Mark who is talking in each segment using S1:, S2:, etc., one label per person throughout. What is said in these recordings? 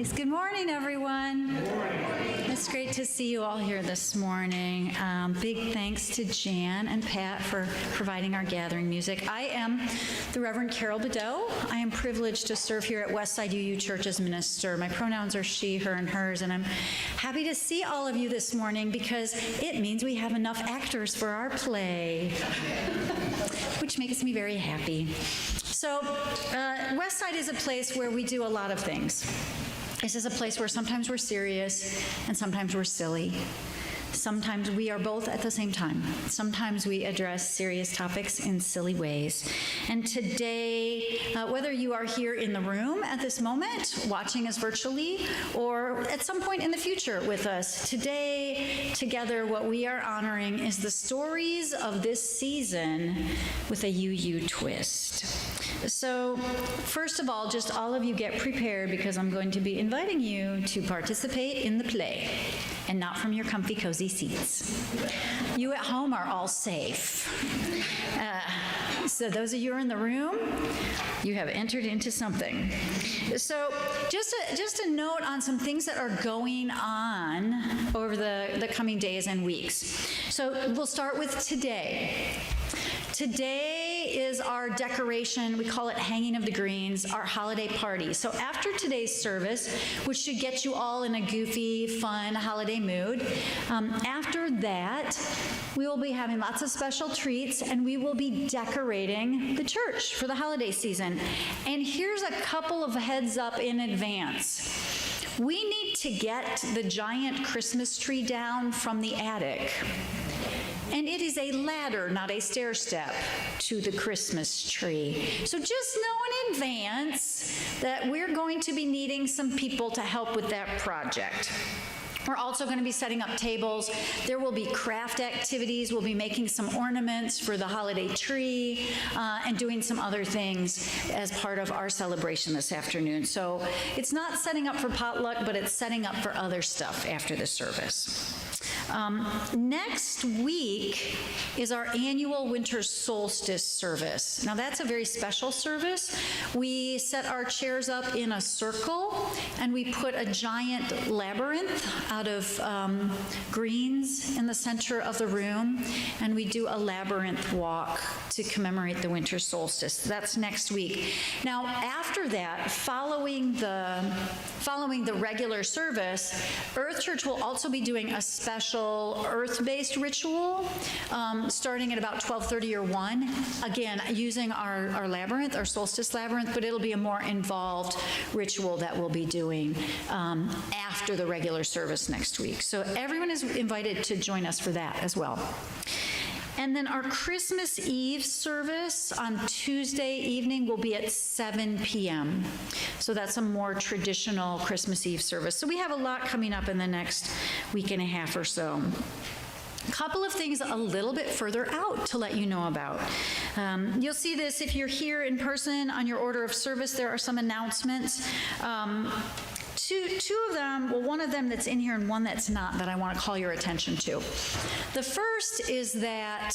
S1: Nice. Good morning, everyone. Good morning. It's great to see you all here this morning. Big thanks to Jan and Pat for providing our gathering music. I am the Reverend Carol Bodeau. I am privileged to serve here at Westside UU Church as minister. My pronouns are she, her, and hers, and I'm happy to see all of you this morning because it means we have enough actors for our play, which makes me very happy. So, Westside is a place where we do a lot of things. This is a place where sometimes we're serious and sometimes we're silly. Sometimes we are both at the same time. Sometimes we address serious topics in silly ways. And today, whether you are here in the room at this moment, watching us virtually, or at some point in the future with us, today, together, what we are honoring is the stories of this season with a UU twist. So, first of all, just all of you get prepared because I'm going to be inviting you to participate in the play and not from your comfy, cozy seats. You at home are all safe. So those of you who are in the room, you have entered into something. So just a note on some things that are going on over the coming days and weeks. So we'll start with today. Today is our decoration, we call it Hanging of the Greens, our holiday party. So after today's service, which should get you all in a goofy, fun holiday mood, after that, we will be having lots of special treats and we will be decorating the church for the holiday season. And here's a couple of heads up in advance. We need to get the giant Christmas tree down from the attic. And it is a ladder, not a stair step, to the Christmas tree. So just know in advance that we're going to be needing some people to help with that project. We're also going to be setting up tables. There will be craft activities. We'll be making some ornaments for the holiday tree and doing some other things as part of our celebration this afternoon. So it's not setting up for potluck, but it's setting up for other stuff after the service. Next week is our annual winter solstice service. Now that's a very special service. We set our chairs up in a circle and we put a giant labyrinth out of greens in the center of the room, and we do a labyrinth walk to commemorate the winter solstice. That's next week. Now after that, following the regular service, Earth Church will also be doing a special earth-based ritual starting at about 12:30 or 1. Again, using our labyrinth, our solstice labyrinth, but it'll be a more involved ritual that we'll be doing after the regular service next week. So everyone is invited to join us for that as well. And then our Christmas Eve service on Tuesday evening will be at 7 p.m. So that's a more traditional Christmas Eve service. So we have a lot coming up in the next week and a half or so. A couple of things a little bit further out to let you know about. You'll see this if you're here in person on your order of service. There are some announcements. Two of them, well, one of them that's in here and one that's not, that I want to call your attention to. The first is that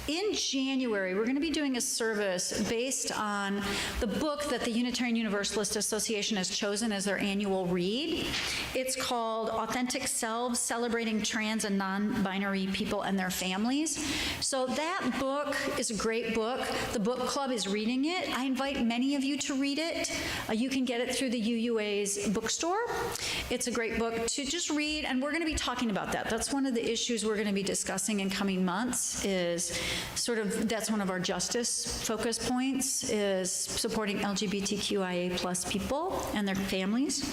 S1: in January, we're going to be doing a service based on the book that the Unitarian Universalist Association has chosen as their annual read. It's called Authentic Selves, Celebrating Trans and Non-Binary People and Their Families. So that book is a great book. The book club is reading it. I invite many of you to read it. You can get it through the UUA's bookstore. It's a great book to just read, and we're going to be talking about that. That's one of the issues we're going to be discussing in coming months is that's one of our justice focus points, is supporting LGBTQIA plus people and their families.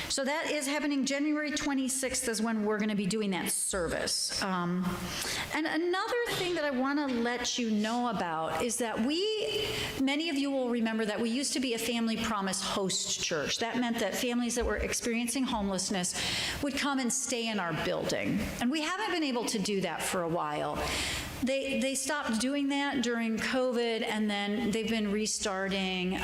S1: So that is happening January 26th is when we're going to be doing that service. And another thing that I want to let you know about is that many of you will remember that we used to be a Family Promise host church. That meant that families that were experiencing homelessness would come and stay in our building. And we haven't been able to do that for a while. They stopped doing that during COVID, and then they've been restarting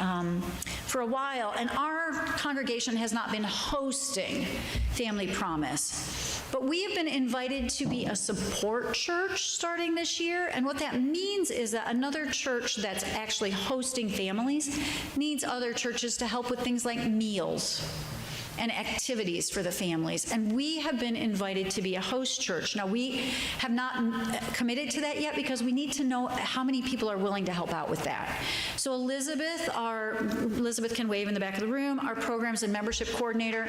S1: for a while. And our congregation has not been hosting Family Promise. But we have been invited to be a support church starting this year. And what that means is that another church that's actually hosting families needs other churches to help with things like meals and activities for the families. And we have been invited to be a host church. Now, we have not committed to that yet because we need to know how many people are willing to help out with that. So Elizabeth can wave in the back of the room, our programs and membership coordinator,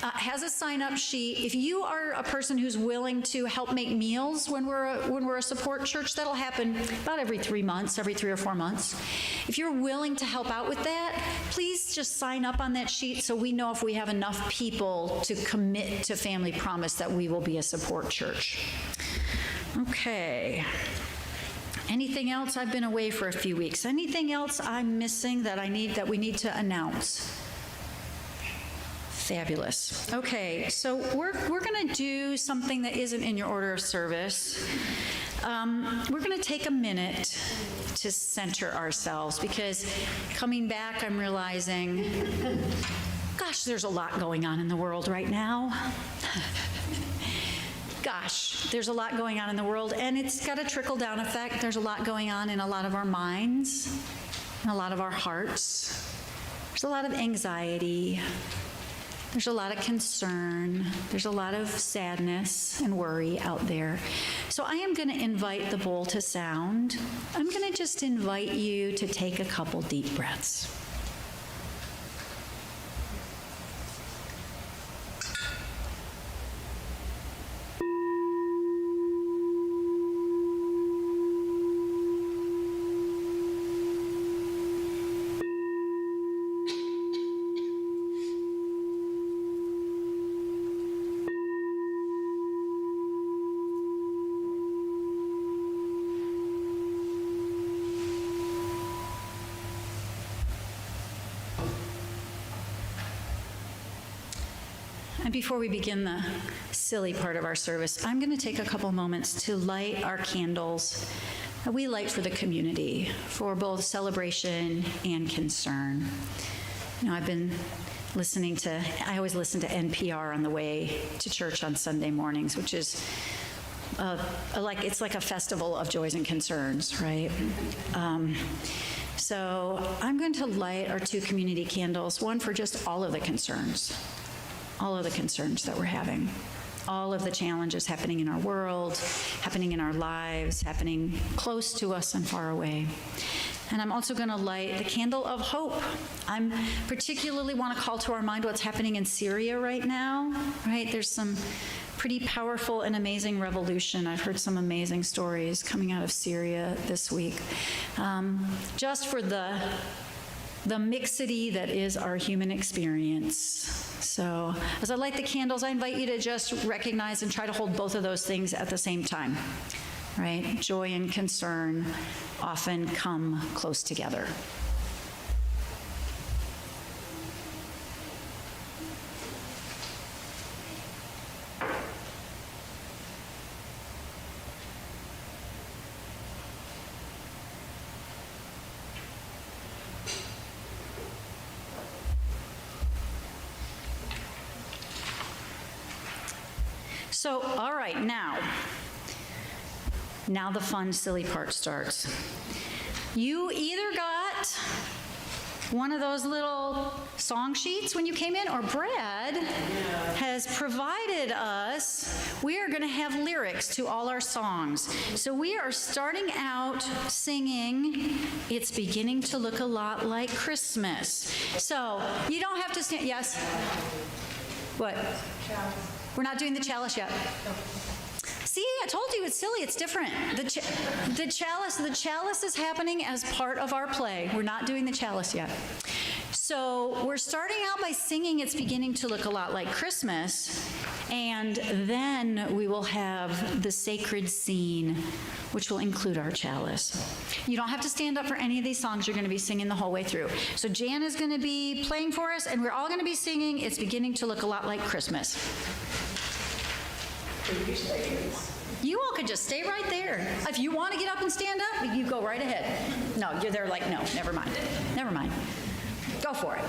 S1: has a sign-up sheet. If you are a person who's willing to help make meals when we're a support church, that'll happen about every 3 months, every 3 or 4 months. If you're willing to help out with that, please just sign up on that sheet so we know if we have enough people to commit to Family Promise that we will be a support church. Okay. Anything else? I've been away for a few weeks. Anything else I'm missing that we need to announce? Fabulous. Okay, so we're going to do something that isn't in your order of service. We're going to take a minute to center ourselves because coming back, I'm realizing, gosh, there's a lot going on in the world right now. Gosh, there's a lot going on in the world, and it's got a trickle-down effect. There's a lot going on in a lot of our minds, and a lot of our hearts. There's a lot of anxiety. There's a lot of concern. There's a lot of sadness and worry out there. So I am going to invite the bowl to sound. I'm going to just invite you to take a couple deep breaths. And before we begin the silly part of our service, I'm going to take a couple moments to light our candles that we light for the community, for both celebration and concern. You know, I've been I always listen to NPR on the way to church on Sunday mornings, which is it's like a festival of joys and concerns, right? So I'm going to light our 2 community candles, one for just all of the concerns that we're having, all of the challenges happening in our world, happening in our lives, happening close to us and far away. And I'm also going to light the candle of hope. I particularly want to call to our mind what's happening in Syria right now, right? There's some pretty powerful and amazing revolution. I've heard some amazing stories coming out of Syria this week. Just for the mixity that is our human experience. So as I light the candles, I invite you to just recognize and try to hold both of those things at the same time, right? Joy and concern often come close together. So, all right, now the fun, silly part starts. You either got one of those little song sheets when you came in, or Brad has provided us, we are going to have lyrics to all our songs. So we are starting out singing, "It's Beginning to Look a Lot Like Christmas." So you don't have to stand, yes? What? We're not doing the chalice yet. See, I told you it's silly. It's different. The chalice is happening as part of our play. We're not doing the chalice yet. So we're starting out by singing "It's Beginning to Look a Lot Like Christmas," and then we will have the sacred scene, which will include our chalice. You don't have to stand up for any of these songs. You're going to be singing the whole way through. So Jan is going to be playing for us, and we're all going to be singing "It's Beginning to Look a Lot Like Christmas." You all could just stay right there. If you want to get up and stand up, you go right ahead. No, they're like, no, never mind. Never mind. Go for it.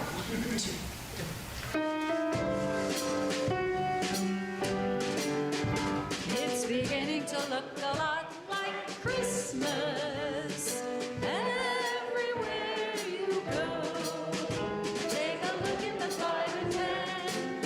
S1: It's beginning to look a lot like Christmas everywhere you go. Take a look in the 5 and 10.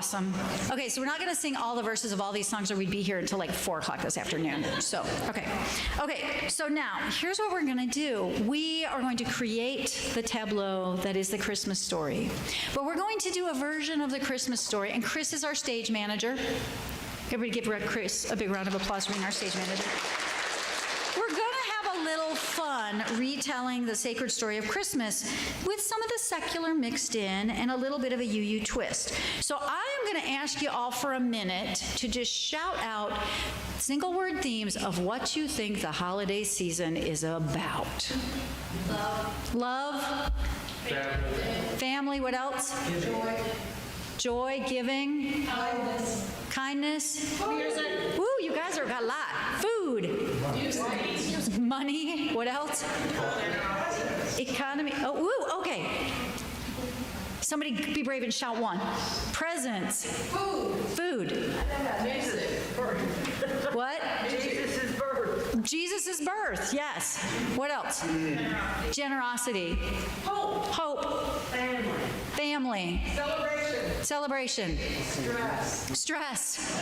S1: Awesome. Okay, so we're not going to sing all the verses of all these songs or we'd be here until like 4 o'clock this afternoon. So, okay, so now here's what we're going to do. We are going to create the tableau that is the Christmas story. But we're going to do a version of the Christmas story, and Chris is our stage manager. Everybody give Chris a big round of applause for being our stage manager. We're going to have a little fun retelling the sacred story of Christmas with some of the secular mixed in and a little bit of a UU twist. So I'm going to ask you all for a minute to just shout out single word themes of what you think the holiday season is about. Love. Family. What else? Joy, giving. Kindness. Music. Woo, you guys are got a lot. Food. Music. Money. What else? Economy. Oh, woo, okay. Somebody be brave and shout one. Presents. Food. Music. What? Jesus' birth. Jesus' birth, yes. What else? Generosity. Hope. Family. Celebration. Stress.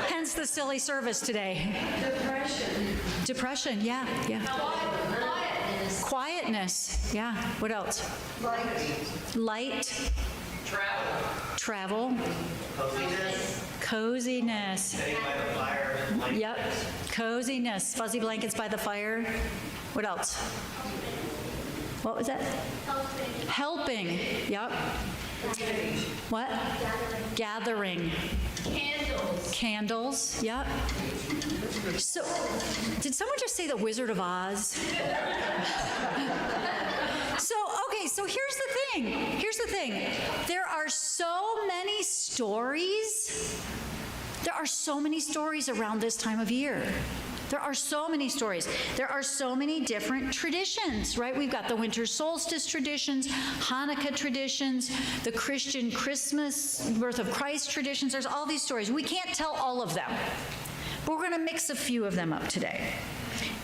S1: Hence the silly service today. Depression, yeah. Quietness, yeah. What else? Light. Travel. Coziness. Sitting by the fire. Yep. Coziness. Fuzzy blankets by the fire. What else? What was that? Helping. Yep. What? Gathering. Candles. Yep. So, did someone just say the Wizard of Oz? So here's the thing. There are so many stories. There are so many stories around this time of year. There are so many stories. There are so many different traditions, right? We've got the winter solstice traditions, Hanukkah traditions, the Christian Christmas, birth of Christ traditions. There's all these stories. We can't tell all of them, but we're going to mix a few of them up today.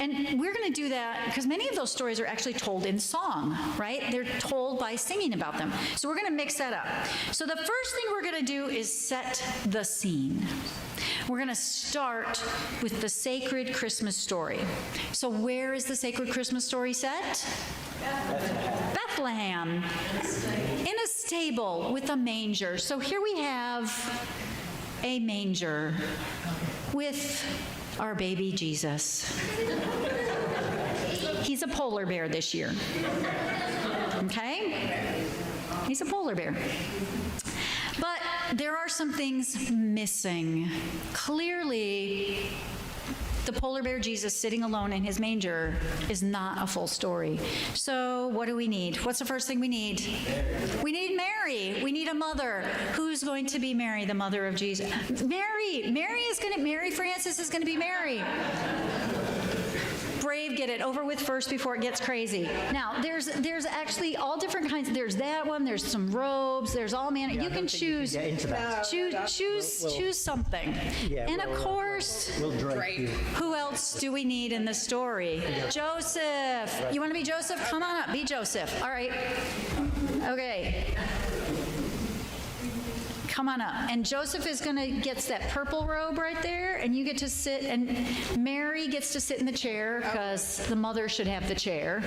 S1: And we're going to do that because many of those stories are actually told in song, right? They're told by singing about them. So we're going to mix that up. So the first thing we're going to do is set the scene. We're going to start with the sacred Christmas story. So where is the sacred Christmas story set? Bethlehem. In a stable with a manger. So here we have a manger with our baby Jesus. He's a polar bear this year. Okay? He's a polar bear. But there are some things missing. Clearly, the polar bear Jesus sitting alone in his manger is not a full story. So what do we need? What's the first thing we need? We need Mary. We need a mother. Who's going to be Mary, the mother of Jesus? Mary Frances is going to be Mary. Brave, get it over with first before it gets crazy. Now, there's actually all different kinds. There's that one. There's some robes. There's all manner. You can choose. Choose something. Yeah, and of course, who else do we need in the story? Joseph. Right. You want to be Joseph? Come on up. Be Joseph. All right. Okay. Come on up. And Joseph is going to get that purple robe right there, and you get to sit, and Mary gets to sit in the chair because the mother should have the chair.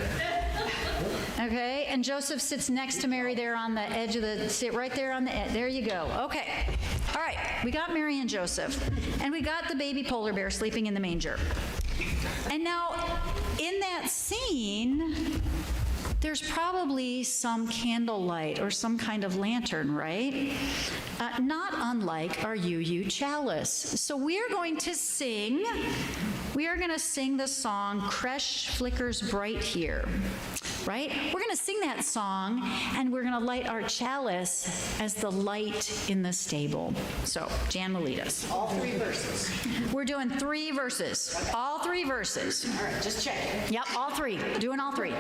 S1: Okay, and Joseph sits next to Mary there on the edge of the, sit right there on the edge. There you go. Okay. All right, we got Mary and Joseph, and we got the baby polar bear sleeping in the manger. And now, in that scene, there's probably some candlelight or some kind of lantern, right? Not unlike our UU chalice. So we are going to sing the song, Creche Flickers Bright Here, right? We're going to sing that song, and we're going to light our chalice as the light in the stable. So Jan will lead us.
S2: All 3 verses.
S1: We're doing 3 verses. Okay. All 3 verses.
S2: All right, just check.
S1: Yep, all 3. Doing all 3.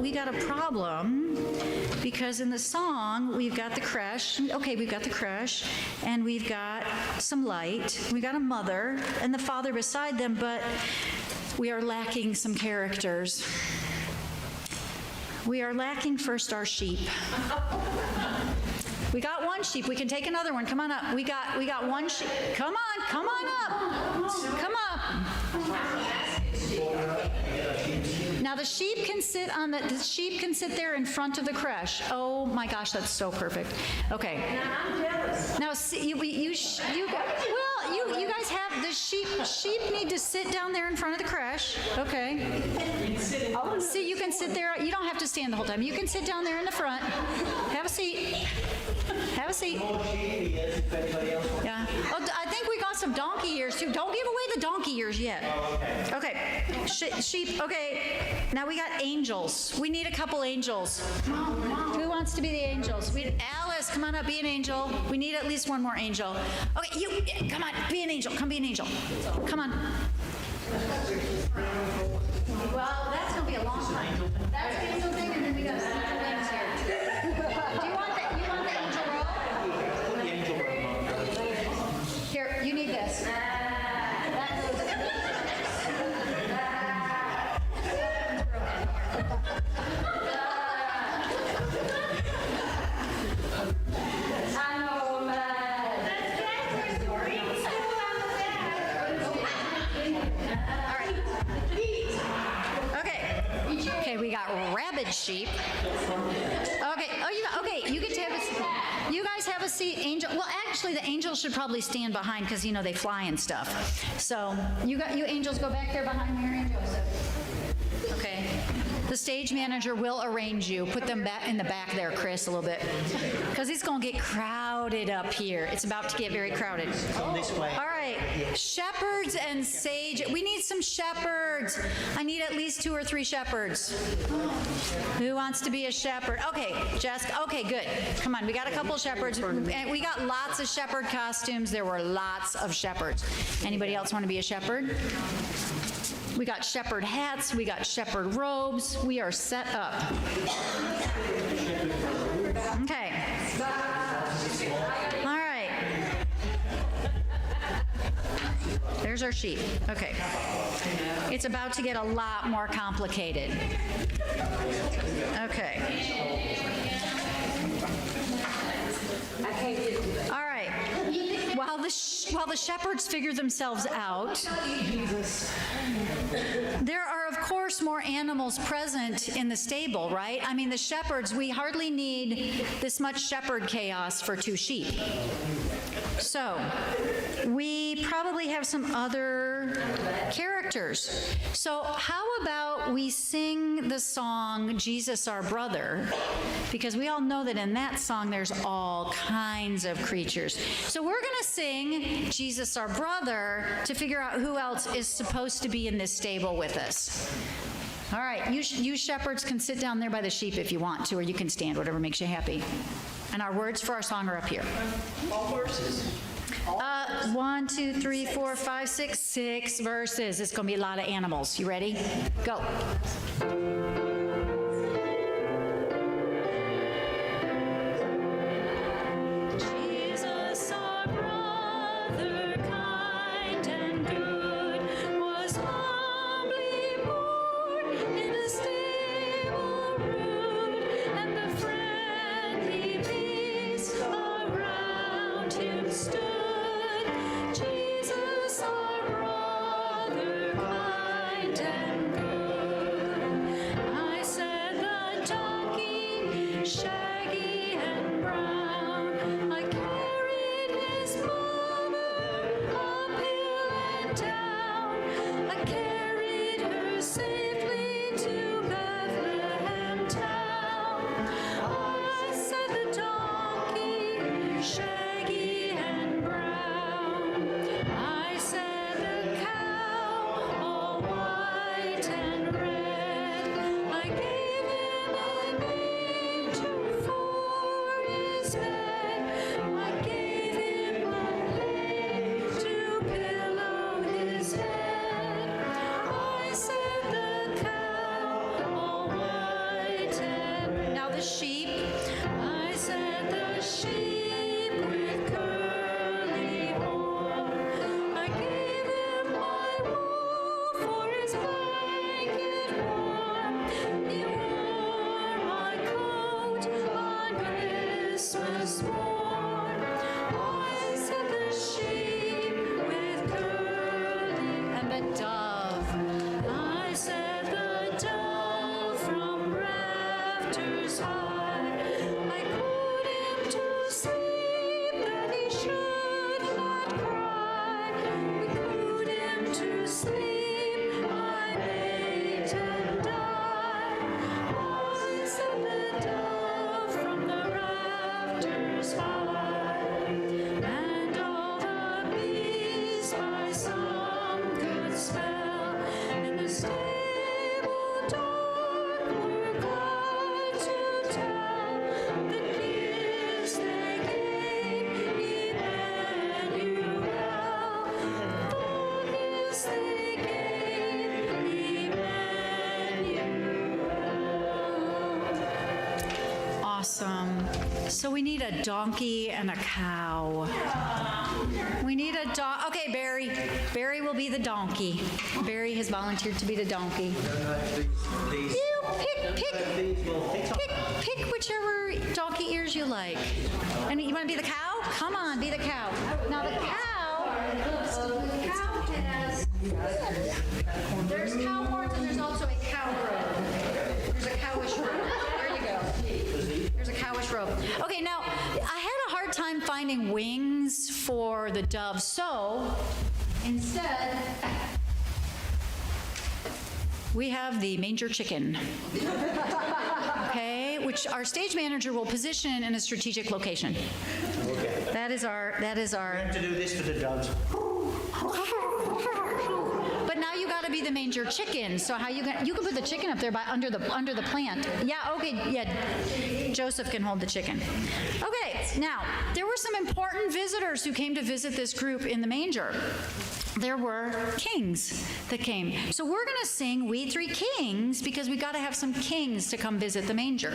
S1: we got a problem because in the song, we've got the creche. Okay, we've got the creche, and we've got some light. We got a mother and the father beside them, but we are lacking some characters. We are lacking first our sheep. We got one sheep. We can take another one. Come on up. We got one sheep. Come on up. Come up. Now the sheep can sit there in front of the creche. Oh my gosh, that's so perfect. Okay. Now see, you guys have the sheep. Sheep need to sit down there in front of the creche. Okay. See, you can sit there. You don't have to stand the whole time. You can sit down there in the front. Have a seat. Have a seat. Yeah. Oh, I think we got some donkey ears too. Don't give away the donkey ears yet. Okay. Sheep. Okay. Now we got angels. We need a couple angels. Who wants to be the angels? Alice, come on up. Be an angel. We need at least one more angel. Okay, you come on. Be an angel. Come be an angel. Come on. Well, that's gonna be a long time. That's the angel thing, and then we got some wings here. Do you want the angel roll? Here, you need this. That goes. Okay, we got rabid sheep. Okay, you get to have a seat. You guys have a seat, angel. Well, actually, the angels should probably stand behind because, they fly and stuff. So, you angels go back there behind Mary and Joseph. Okay. The stage manager will arrange you. Put them back in the back there, Chris, a little bit. Because it's going to get crowded up here. It's about to get very crowded.
S2: Come this way.
S1: All right. Shepherds and sage. We need some shepherds. I need at least 2 or 3 shepherds. Who wants to be a shepherd? Okay, Jessica. Okay, good. Come on. We got a couple shepherds. And we got lots of shepherd costumes. There were lots of shepherds. Anybody else want to be a shepherd? We got shepherd hats, we got shepherd robes, we are set up. Okay. All right. There's our sheep. Okay. It's about to get a lot more complicated. Okay. All right. While the shepherds figure themselves out, there are, of course, more animals present in the stable, right? I mean, the shepherds, we hardly need this much shepherd chaos for 2 sheep. So, we probably have some other characters. So, how about we sing the song, Jesus Our Brother, because we all know that in that song there's all kinds of creatures. So, we're going to sing Jesus Our Brother to figure out who else is supposed to be in this stable with us. All right, you shepherds can sit down there by the sheep if you want to, or you can stand, whatever makes you happy. And our words for our song are up here.
S2: All verses.
S1: 1, 2, 3, 4, 5, 6, 6 verses. It's going to be a lot of animals. You ready? Go.
S3: Shaggy and
S1: we need a donkey and a cow. We need a dog. Okay, Barry. Barry will be the donkey. Barry has volunteered to be the donkey. You pick whichever donkey ears you like. And you want to be the cow? Come on, be the cow. Now the cow has, there's cow horns and there's also a cow robe. There's a cowish robe. There you go. There's a cowish robe. Okay, now I had a hard time finding wings for the dove, so instead we have the manger chicken. Okay, which our stage manager will position in a strategic location.
S2: Okay.
S1: That is our.
S2: We have to do this for the doves.
S1: But now you got to be the manger chicken. So how you can put the chicken up there by under the plant. Yeah. Okay. Yeah. Joseph can hold the chicken. Okay. Now there were some important visitors who came to visit this group in the manger. There were kings that came. So we're going to sing "We Three Kings" because we got to have some kings to come visit the manger.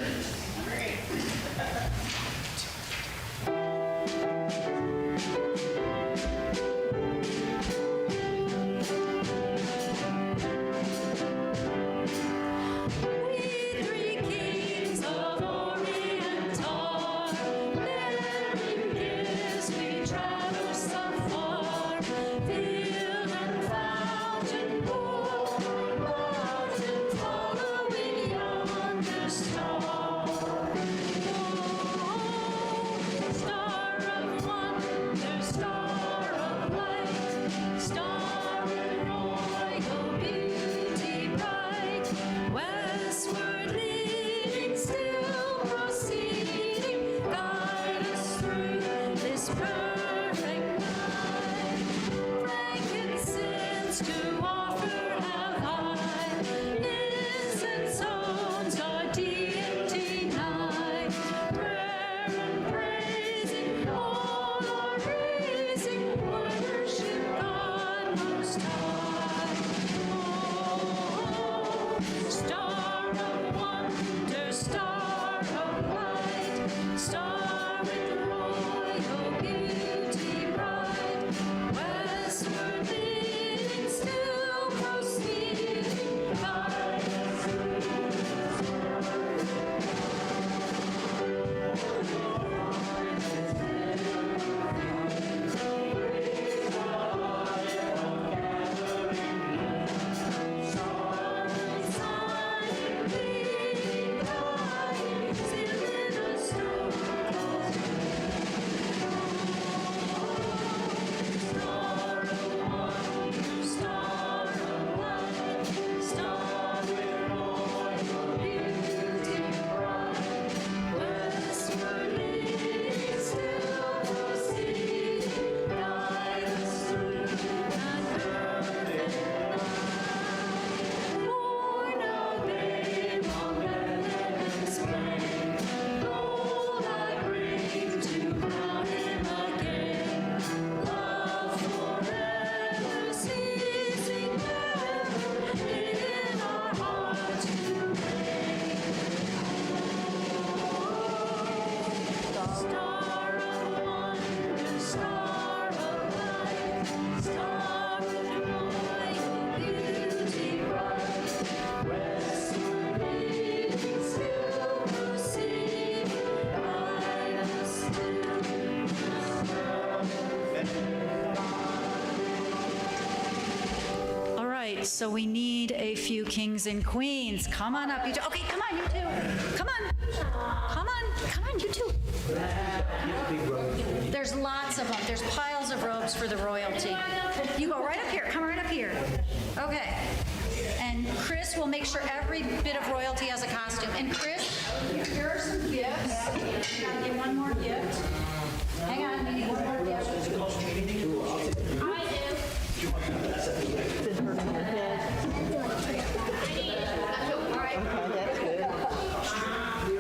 S1: So we need a few kings and queens. Come on up, you two. Okay, come on, you two. Come on. Come on. Come on, you two. There's lots of them. There's piles of robes for the royalty. You go right up here. Come right up here. Okay. And Chris will make sure every bit of royalty has a costume. And Chris, here are some gifts. Gotta get one more gift. Hang on, we need one more gift. I do.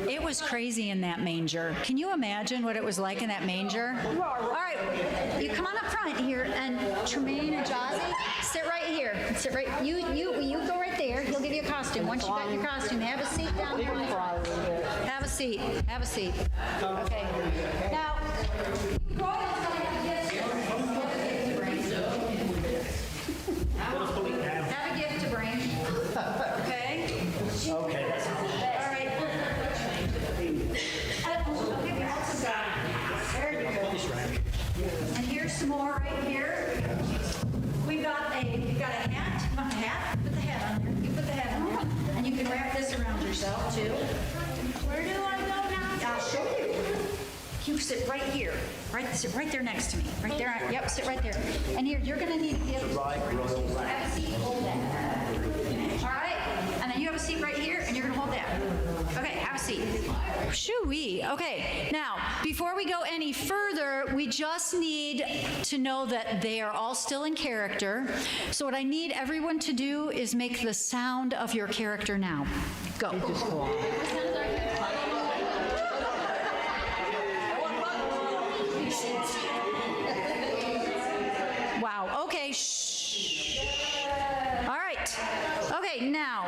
S1: It was crazy in that manger. Can you imagine what it was like in that manger? All right. You come on up front here, and Tremaine and Jazzy, sit right here. Sit right. You go right there. He'll give you a costume. Once you got your costume, have a seat down here. Have a seat. Have a seat. Okay. Now, Royal's gonna have a gift to bring. Have a gift to bring. Okay.
S2: Okay.
S1: All right. Okay, we also got. There you go. And here's some more right here. We've got a hat. You want a hat? Put the hat on there. You put the hat on there. And you can wrap this around yourself too. Where do I go now? I'll show you. You sit right here. Sit right there next to me. Right there. Yep, sit right there. And here, you're going to need to be able to have a seat. Hold that. All right? And then you have a seat right here, and you're going to hold that. Okay, have a seat. Shoo-wee. Okay, now, before we go any further, we just need to know that they are all still in character. So what I need everyone to do is make the sound of your character now. Go. Wow, okay, shh. All right. Okay, now,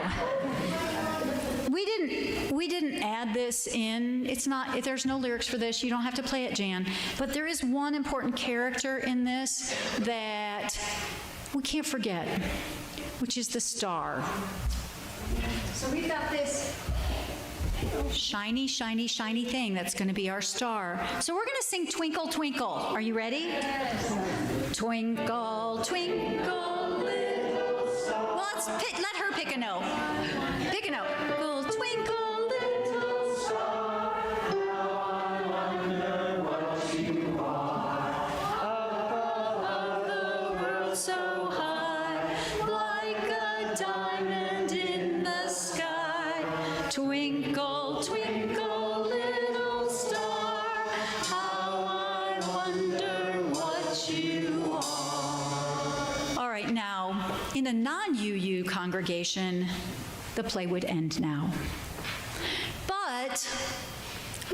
S1: we didn't add this in. It's not, there's no lyrics for this. You don't have to play it, Jan. But there is one important character in this that we can't forget, which is the star. So we've got this shiny, shiny, shiny thing that's going to be our star. So we're going to sing Twinkle, Twinkle. Are you ready? Yes. Twinkle, twinkle, little star. Well, let her pick a note. Pick a note. Twinkle, little star. How I wonder what you are. Above the world so high, like a diamond in the sky. Twinkle, twinkle, little star, how I wonder what you are. All right, now, in a non-UU congregation, the play would end now. But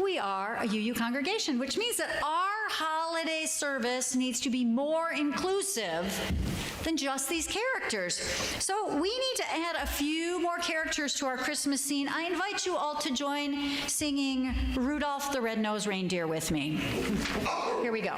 S1: we are a UU congregation, which means that our holiday service needs to be more inclusive than just these characters. So we need to add a few more characters to our Christmas scene. I invite you all to join singing Rudolph the Red-Nosed Reindeer with me. Here we go.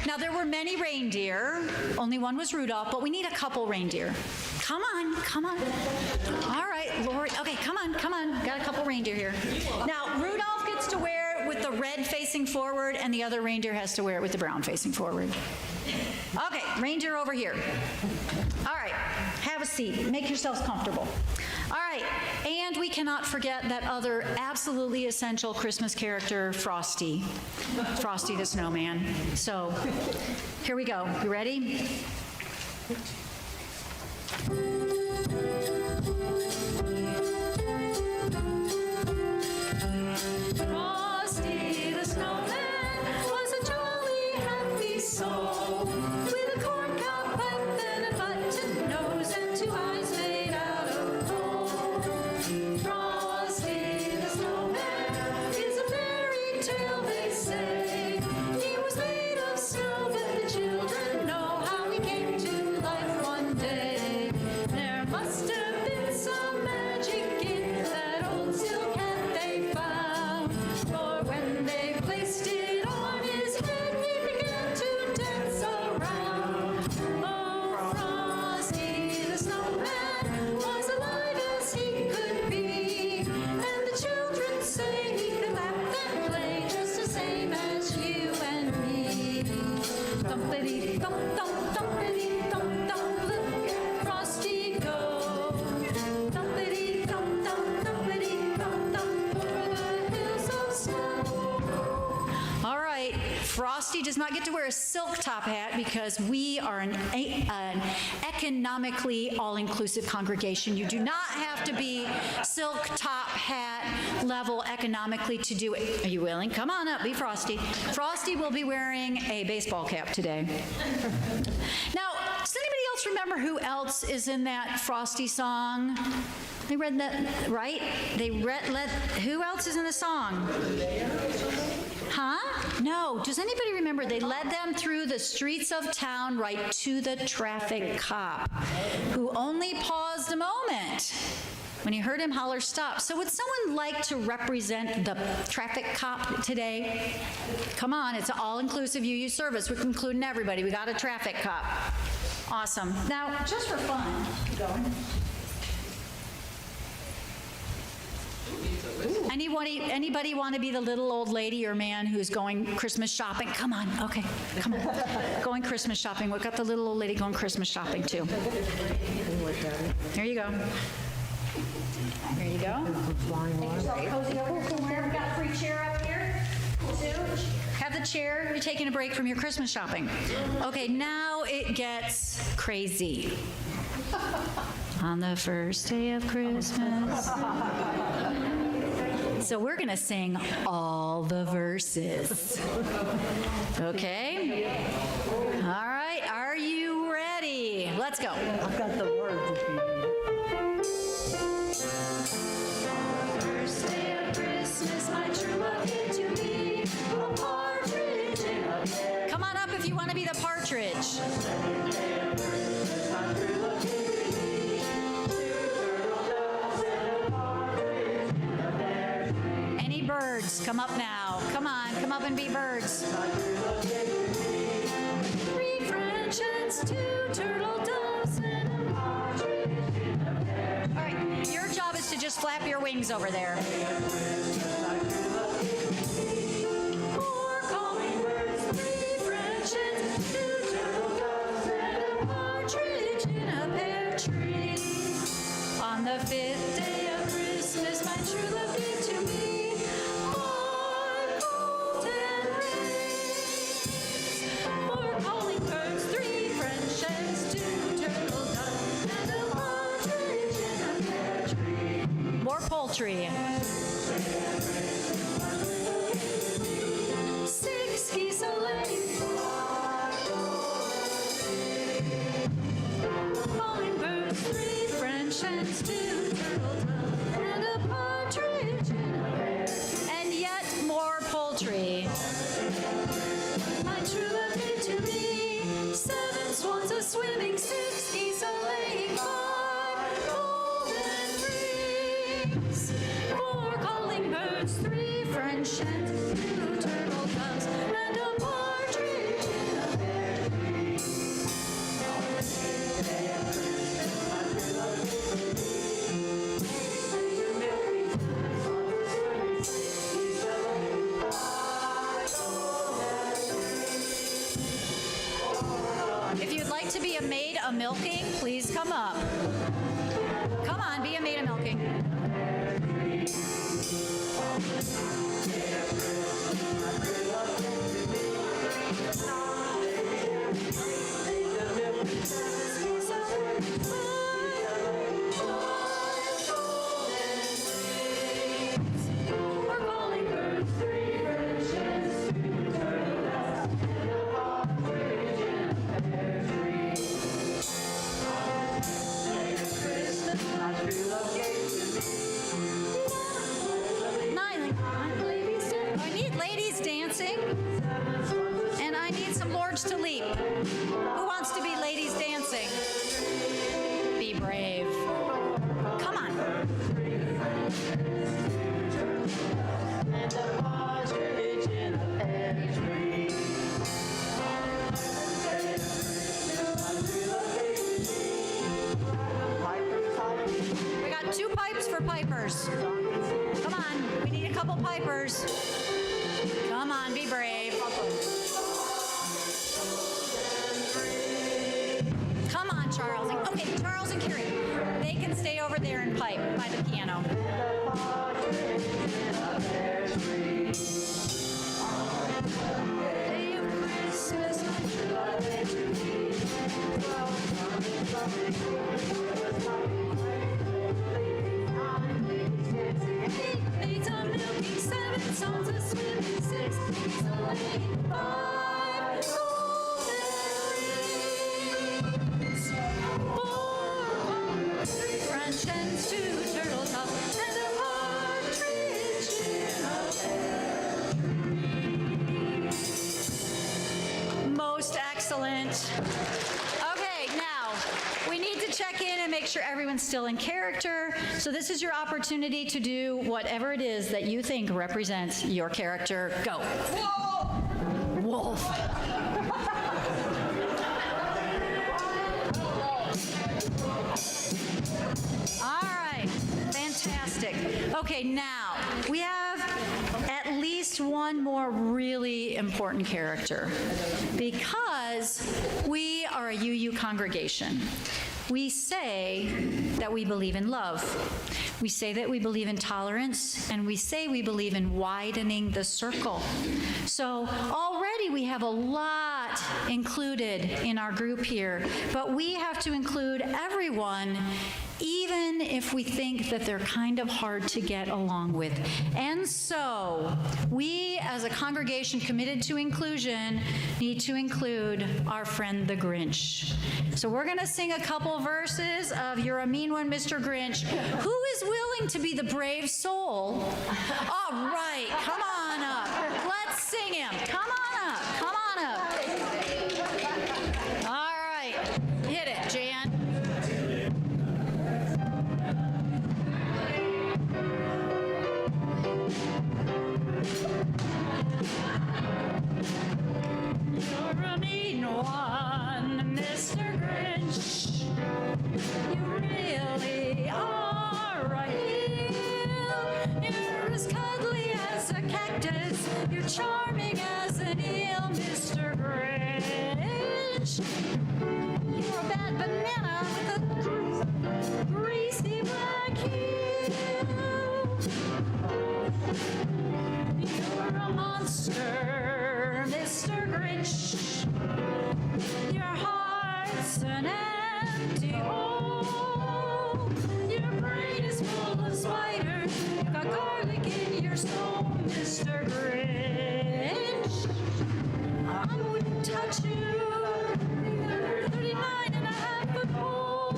S1: Now, there were many reindeer. Only one was Rudolph, but we need a couple reindeer. Come on, come on. All right, Lori. Okay, come on, come on. Got a couple reindeer here. Now, Rudolph gets to wear it with the red facing forward, and the other reindeer has to wear it with the brown facing forward. Okay, reindeer over here. All right, have a seat. Make yourselves comfortable. All right, and we cannot forget that other absolutely essential Christmas character, Frosty. Frosty the Snowman. So, here we go. You ready? Frosty the Snowman was a jolly, happy soul, with a corncob pipe and a button nose and two eyes made out of gold. Frosty does not get to wear a silk top hat because we are an economically all-inclusive congregation. You do not have to be silk top hat level economically to do it. Are you willing? Come on up, be Frosty. Frosty will be wearing a baseball cap today. Now, does anybody else remember who else is in that Frosty song? They read that, right? Who else is in the song? Huh? No. Does anybody remember they led them through the streets of town right to the traffic cop, who only paused a moment when he heard him holler, stop. So would someone like to represent the traffic cop today? Come on, it's an all-inclusive UU service. We're including everybody. We got a traffic cop. Awesome. Now, just for fun, going. Anybody want to be the little old lady or man who's going Christmas shopping? Come on, okay, come on. Going Christmas shopping. We've got the little old lady going Christmas shopping too. There you go. There you go. Make yourself cozy over somewhere. We've got a free chair up here. Have the chair. You're taking a break from your Christmas shopping. Okay, now it gets crazy. On the first day of Christmas. So we're going to sing all the verses. Okay? All right, are you ready? Let's go.
S3: I've got the words if you need it.
S1: First day of Christmas, my true love gave to me a partridge in a pear. Come on up if you want to be the partridge. Any birds, come up now. Come on, come up and be birds. 3 French hens, 2 turtle doves, and a partridge in a pear. All right, your job is to just flap your wings over there. 4 calling birds, 3 French hens, 2 turtle doves, and a partridge in a pear tree. On the 5th day of Christmas, my true love gave to me 5 golden rings. 4 calling birds, 3 French hens, 2 turtle doves, and a partridge in a pear tree. More poultry. 6 geese a-laying. Calling birds, 3 French hens, 2 turtle doves, and a partridge in a pear. And yet more poultry. My true love gave to me 7 swans a-swimming, 6 geese a-laying, 5 golden rings. 4 calling birds, 3 French hens, 2 turtle doves, and a partridge in a pear tree. If you'd like to be a maid of milking, please come up. Come on, be a maid of milking. We're calling birds, 3 French hens, 2 turtle doves, and a partridge in a pear tree. Christmas, my true love gave to me. I need ladies dancing, and I need some lords to leap. Who wants to be ladies dancing? Be brave. Come on. And a partridge in a pear tree. We got 2 pipes for pipers. Come on, we need a couple pipers. Come on, be brave. Come on, Charles. Okay, Charles and Carrie, they can stay over there and pipe by the piano. They make sure everyone's still in character. So this is your opportunity to do whatever it is that you think represents your character. Go. Wolf. All right, fantastic. Okay, now we have at least one more really important character because we are a UU congregation. We say that we believe in love. We say that we believe in tolerance, and we say we believe in widening the circle. So already we have a lot included in our group here, but we have to include everyone, even if we think that they're kind of hard to get along with. And so we, as a congregation committed to inclusion, need to include our friend the Grinch. So we're going to sing a couple verses of You're a Mean One, Mr. Grinch. Who is willing to be the brave soul? All right, come on up. Let's sing him. Come on up. Come on up. All right. Hit it, Jan. You're a mean one, Mr. Grinch. You really are a heel. You're as cuddly as a cactus. You're charming as an eel, Mr. Grinch. You're a bad banana with a greasy black heel. You're a monster, Mr. Grinch. Your heart's an empty hole. Your brain is full of spiders. You've got garlic in your soul, Mr. Grinch. I wouldn't touch you. You're 39 and a half foot tall.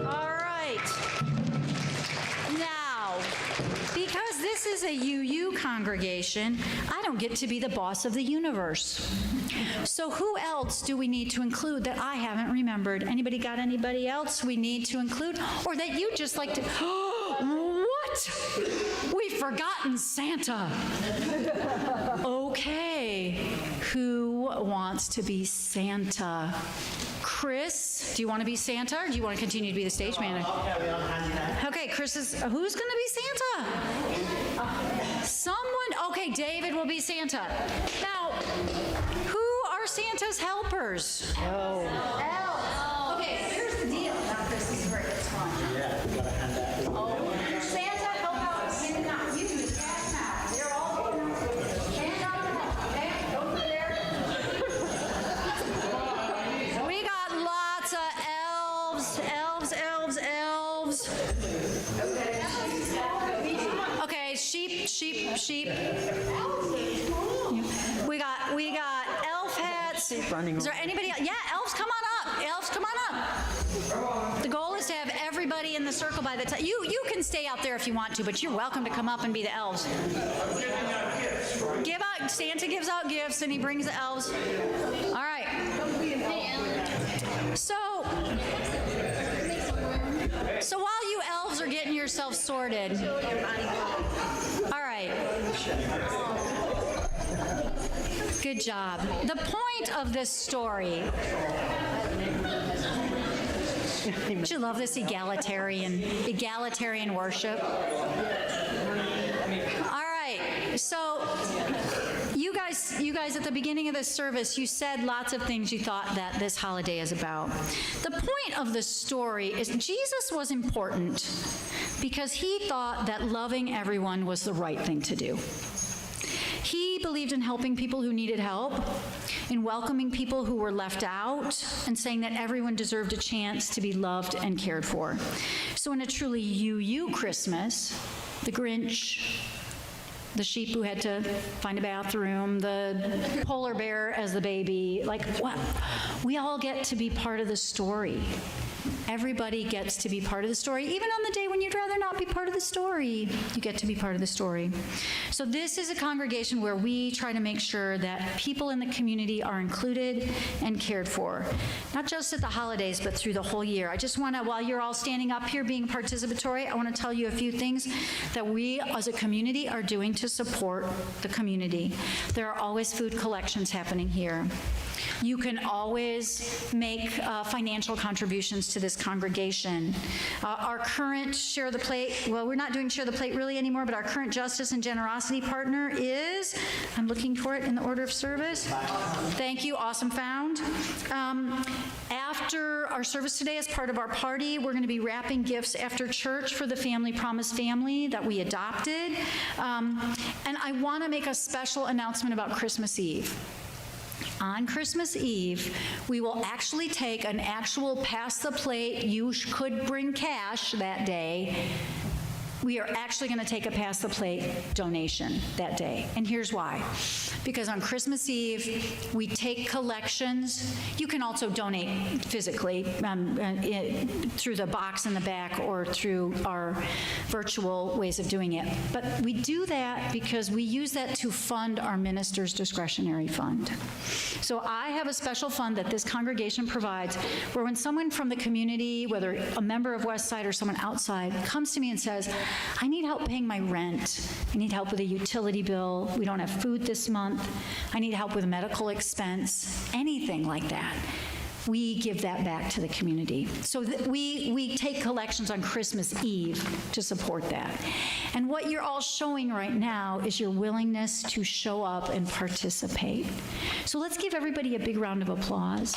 S1: All right. Now, because this is a UU congregation, I don't get to be the boss of the universe. So who else do we need to include that I haven't remembered? Anybody got anybody else we need to include? Or that you just like to... What? We've forgotten Santa. Okay. Who wants to be Santa? Chris, do you want to be Santa, or do you want to continue to be the stage manager?
S2: I'll carry on hand in hand.
S1: Okay, Chris is, who's going to be Santa? Someone, okay, David will be Santa. Now, who are Santa's helpers? Oh. Okay, here's the deal. Now, Chris, this is where it gets fun.
S2: Yeah, we got a hand out.
S1: Santa, help out, hand it out. You can just pass now. They're all hand out, okay? Don't put it there. We got lots of elves. Okay, sheep. We got elf hats. Is there anybody else? Yeah, elves, come on up. Elves, come on up. The goal is to have everybody in the circle by the time. You can stay out there if you want to, but you're welcome to come up and be the elves. Santa gives out gifts and he brings the elves. All right. So while you elves are getting yourselves sorted, all right. Good job. The point of this story, don't you love this egalitarian worship? All right, so you guys at the beginning of this service, you said lots of things you thought that this holiday is about. The point of the story is Jesus was important because he thought that loving everyone was the right thing to do. He believed in helping people who needed help, in welcoming people who were left out, and saying that everyone deserved a chance to be loved and cared for. So in a truly UU Christmas, the Grinch, the sheep who had to find a bathroom, the polar bear as the baby, like, what? We all get to be part of the story. Everybody gets to be part of the story. Even on the day when you'd rather not be part of the story, you get to be part of the story. So this is a congregation where we try to make sure that people in the community are included and cared for, not just at the holidays, but through the whole year. I just want to, while you're all standing up here being participatory, I want to tell you a few things that we as a community are doing to support the community. There are always food collections happening here. You can always make financial contributions to this congregation. Our current Share the Plate, well, we're not doing Share the Plate really anymore, but our current Justice and Generosity partner is, I'm looking for it in the order of service. Thank you, Awesome Found. After our service today, as part of our party, we're going to be wrapping gifts after church for the Family Promise family that we adopted. And I want to make a special announcement about Christmas Eve. On Christmas Eve, we will actually take an actual pass the plate. You could bring cash that day. We are actually going to take a pass the plate donation that day. And here's why. Because on Christmas Eve, we take collections. You can also donate physically through the box in the back or through our virtual ways of doing it. But we do that because we use that to fund our minister's discretionary fund. So I have a special fund that this congregation provides where when someone from the community, whether a member of Westside or someone outside, comes to me and says, I need help paying my rent. I need help with a utility bill. We don't have food this month. I need help with a medical expense, anything like that. We give that back to the community. So we take collections on Christmas Eve to support that. And what you're all showing right now is your willingness to show up and participate. So let's give everybody a big round of applause.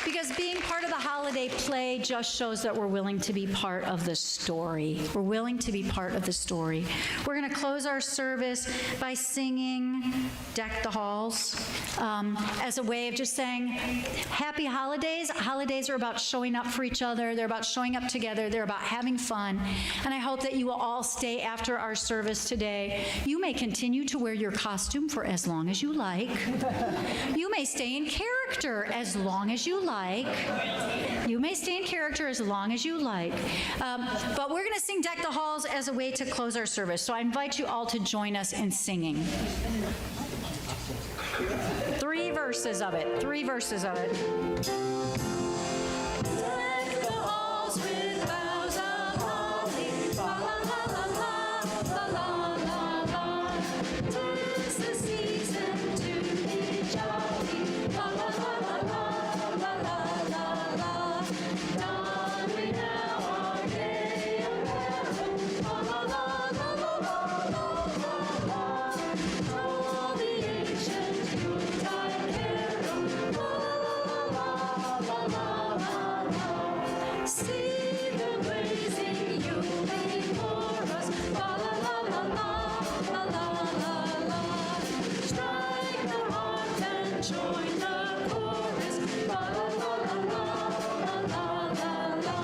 S1: Because being part of the holiday play just shows that we're willing to be part of the story. We're willing to be part of the story. We're going to close our service by singing Deck the Halls as a way of just saying, happy holidays. Holidays are about showing up for each other. They're about showing up together. They're about having fun. And I hope that you will all stay after our service today. You may continue to wear your costume for as long as you like. You may stay in character as long as you like. You may stay in character as long as you like. But we're going to sing Deck the Halls as a way to close our service. So I invite you all to join us in singing. 3 verses of it. 3 verses of it. Deck the halls with boughs of holly. La la la la la la la la. 'Tis the season to be jolly. La la la la la la la la. Don we now our gay apparel. La la la la la la la la. Troll the ancient Yuletide herald. La la la la la la. See the blazing Yule before us. La la la la la la la la. Strike the harp and join the chorus. La la la la la la la la.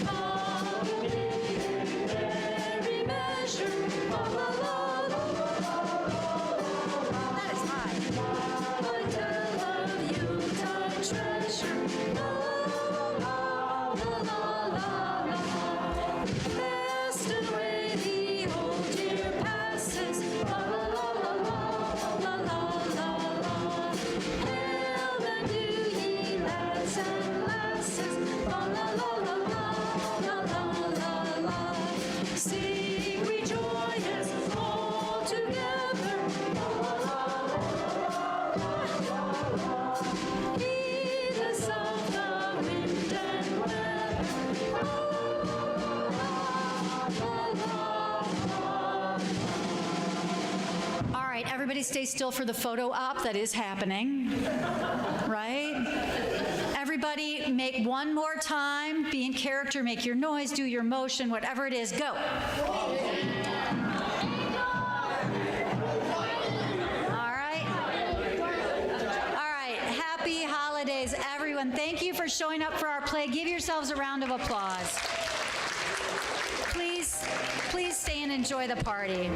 S1: Harmony in merry measure. La la la la la la. That is high. I tell of Yuletide treasure. La la la la la la. Fast and away the old year passes. La la la la la la la la. Hail and do ye lads and lasses. La la la la la la la la. Sing rejoice all together. La la la la la. Heedless of the wind and weather. All right, everybody stay still for the photo op that is happening, right? Everybody make one more time, be in character, make your noise, do your motion, whatever it is, go. All right. All right, happy holidays, everyone. Thank you for showing up for our play. Give yourselves a round of applause. Please stay and enjoy the party.